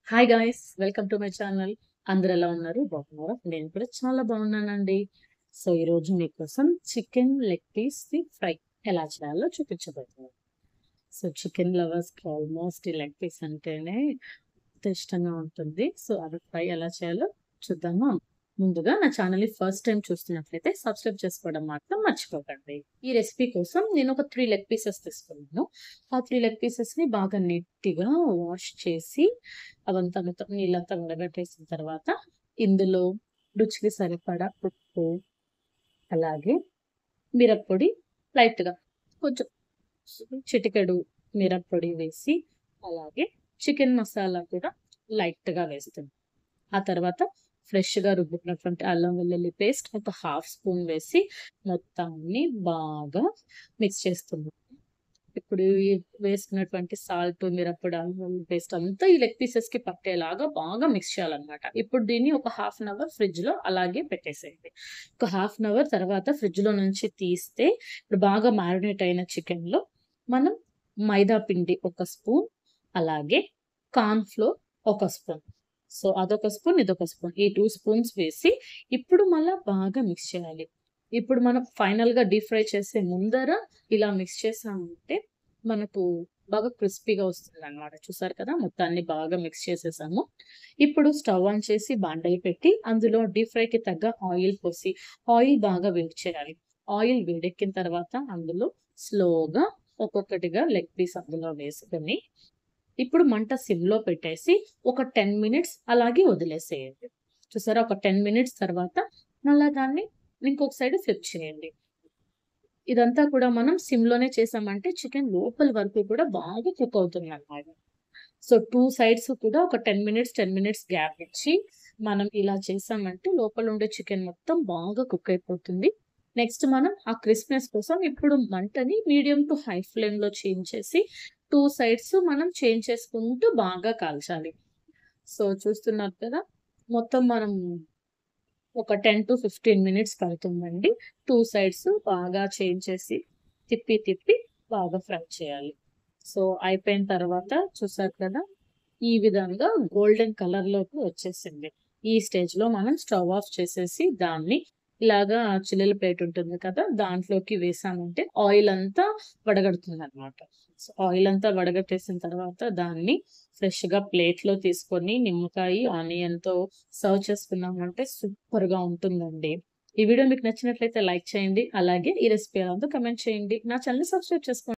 Hi guys! Welcome to my channel. అందరూ ఎలా ఉన్నారు? బాగున్నారా? నేను కూడా చాలా బాగున్నానండి. సో, ఈరోజు మీకోసం చికెన్ లెగ్ పీస్‌ది ఫ్రై ఎలా చేయాలో చూపించబోతున్నాను. సో, చికెన్ లవర్స్‌కి ఆల్మోస్ట్ ఈ లెగ్ పీస్ అంటేనే ఎంతో ఇష్టంగా ఉంటుంది. సో, అది ఫ్రై ఎలా చేయాలో చూద్దామా? ముందుగా నా ఛానల్‌ని ఫస్ట్ టైమ్ చూస్తున్నట్లయితే సబ్స్క్రైబ్ చేసుకోవడం మాత్రం మర్చిపోకండి. ఈ రెసిపీ కోసం నేను ఒక 3 లెగ్ పీసెస్ తీసుకున్నాను. ఆ 3 లెగ్ పీసెస్‌ని బాగా నీట్‌గా వాష్ చేసి అవంతా మొత్తం నీళ్ళంతా వడగట్టేసిన తర్వాత ఇందులో రుచికి సరిపడా ఉప్పు, అలాగే మిరప్పొడి లైట్‌గా కొంచెం చిటికెడు మిరప్పొడి వేసి, అలాగే చికెన్ మసాలా కూడా లైట్‌గా వేస్తున్నాం. ఆ తర్వాత ఫ్రెష్‌గా రుబ్బుకున్నటువంటి అల్లం వెల్లుల్లి పేస్ట్ ఒక హాఫ్ స్పూన్ వేసి మొత్తాన్ని బాగా మిక్స్ చేస్తున్నాం. ఇప్పుడు ఈ వేసుకున్నటువంటి సాల్ట్, మిరప్పొడి, అల్లం వెల్లుల్లి పేస్ట్ అంతా ఈ లెగ్ పీసెస్‌కి పట్టేలాగా బాగా మిక్స్ చేయాలన్నమాట. ఇప్పుడు దీన్ని ఒక హాఫ్ అన్ అవర్ ఫ్రిడ్జ్‌లో అలాగే పెట్టేసేయండి. ఒక హాఫ్ అన్ అవర్ తర్వాత ఫ్రిడ్జ్‌లో నుంచి తీస్తే ఇప్పుడు బాగా మ్యారినేట్ అయిన చికెన్‌లో మనం మైదా పిండి ఒక స్పూన్, అలాగే కార్న్ ఫ్లోర్ ఒక స్పూన్. సో, అదొక స్పూన్, ఇదొక స్పూన్. ఈ 2 స్పూన్స్ వేసి ఇప్పుడు మళ్ళా బాగా మిక్స్ చేయాలి. ఇప్పుడు మనం ఫైనల్‌గా డీప్ ఫ్రై చేసే ముందర ఇలా మిక్స్ చేసామంటే మనకు బాగా క్రిస్పీగా వస్తుందన్నమాట. చూసారు కదా! మొత్తాన్ని బాగా మిక్స్ చేసేసాము. ఇప్పుడు స్టవ్ ఆన్ చేసి బాండీ పెట్టి అందులో డీప్ ఫ్రైకి తగ్గ ఆయిల్ పోసి ఆయిల్ బాగా వేడి చేయాలి. ఆయిల్ వేడెక్కిన తర్వాత అందులో స్లోగా ఒక్కొక్కటిగా లెగ్ పీస్ అందులో వేసుకొని ఇప్పుడు మంట సిమ్‌లో పెట్టేసి ఒక 10 మినిట్స్ అలాగే వదిలేసేయండి. చూసారా? ఒక 10 మినిట్స్ తర్వాత మళ్ళా దాన్ని ఇంకొక సైడ్ ఫ్లిప్ చేయండి. ఇదంతా కూడా మనం సిమ్‌లోనే చేసామంటే చికెన్ లోపల వరకు కూడా బాగా కుక్ అవుతుందన్నమాట. సో, 2 సైడ్స్ కూడా ఒక 10 మినిట్స్ గ్యాప్ ఇచ్చి మనం ఇలా చేసామంటే లోపల ఉండే చికెన్ మొత్తం బాగా కుక్ అయిపోతుంది. నెక్స్ట్ మనం ఆ క్రిస్పీనెస్ కోసం ఇప్పుడు మంటని మీడియం టు హై ఫ్లేమ్‌లో చేంజ్ చేసి 2 సైడ్స్ మనం చేంజ్ చేసుకుంటూ బాగా కాల్చాలి. సో, చూస్తున్నారు కదా! మొత్తం మనం ఒక 10-15 మినిట్స్ పడుతుందండి. 2 సైడ్స్ బాగా చేంజ్ చేసి తిప్పి బాగా ఫ్రై చేయాలి. సో, అయిపోయిన తర్వాత చూసారు కదా! ఈ విధంగా గోల్డెన్ కలర్‌లోకి వచ్చేసింది. ఈ స్టేజ్‌లో మనం స్టవ్ ఆఫ్ చేసేసి దాన్ని ఇలాగా చిల్లుల ప్లేట్ ఉంటుంది కదా! దాంట్లోకి వేసామంటే ఆయిల్ అంతా వడగడుతుందనమాట. సో, ఆయిల్ అంతా వడగట్టేసిన తర్వాత దాన్ని ఫ్రెష్‌గా ప్లేట్‌లో తీసుకొని నిమ్మకాయి, ఆనియన్‌తో సర్వ్ చేసుకున్నామంటే సూపర్‌గా ఉంటుందండి. ఈ వీడియో మీకు నచ్చినట్లయితే లైక్ చేయండి. అలాగే ఈ రెసిపీ ఎలా ఉందో కామెంట్ చేయండి. నా ఛానెల్‌ని సబ్స్క్రైబ్ చేసుకోండి.